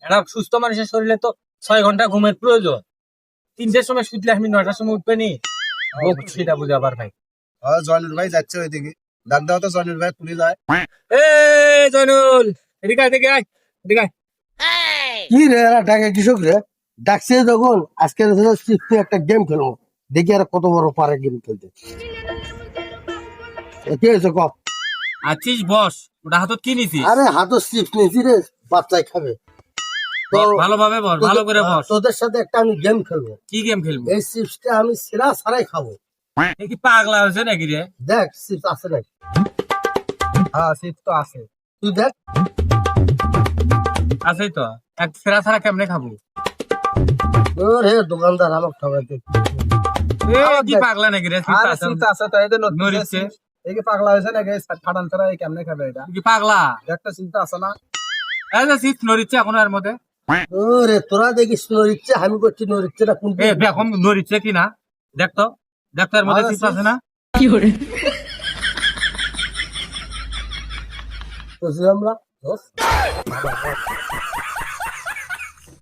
একটা সুস্থ মানুষের শরীরে তো 6 ঘন্টা ঘুমের প্রয়োজন। 3টের সময় শুতলে আমি 9টার সময় উঠবে নি, সেটা বুঝাবার ভাই। জয়নুল ভাই যাচ্ছে ওইদিকে, ডাক দাও তো জয়নুল ভাই, পুলিশ যায়। এ জয়নুল, এদিকে আয়, এদিকে আয়, এদিকে আয়। কি রে এরা ডাকে কৃষক রে? ডাকছে যখন আজকে একটা গেম খেলবো, দেখি আর কত বড় পারে গেম খেলতে। কি হয়েছে ক? আছিস বস, ওটা হাতত কি নিছিস? আরে হাতে চিপস নিয়েছি রে, বাচ্চাই খাবে। তো ভালোভাবে বস, ভালো করে বস। তোদের সাথে একটা আমি গেম খেলবো। কি গেম খেলবো? এই চিপসটা আমি সিরা ছাড়াই খাবো। এ কি পাগলা হয়েছে নাকি রে? দেখ চিপস আছে নাকি। হ্যাঁ শীত তো আছে। তুই দেখ। আছেই তো। এক ফেরা ছাড়া কেমনে খাবো? হে দোকানদার আমার ঠকাইতে। এ কি পাগলা নাকি রে? আরে শীত আছে তো, এই যে নড়িচ্ছে। এই কি পাগলা হয়েছে নাকি? ফাটান ছাড়া এই কেমনে খাবে এটা? কি পাগলা? একটা চিন্তা আছে না? এই যে শীত নড়িচ্ছে এখন এর মধ্যে। ওরে তোরা দেখিস নড়িচ্ছে, আমি করছি নড়িচ্ছে না কোন। এ দেখম নড়িচ্ছে কি না? দেখ তো এর মধ্যে শীত আছে না? আমরা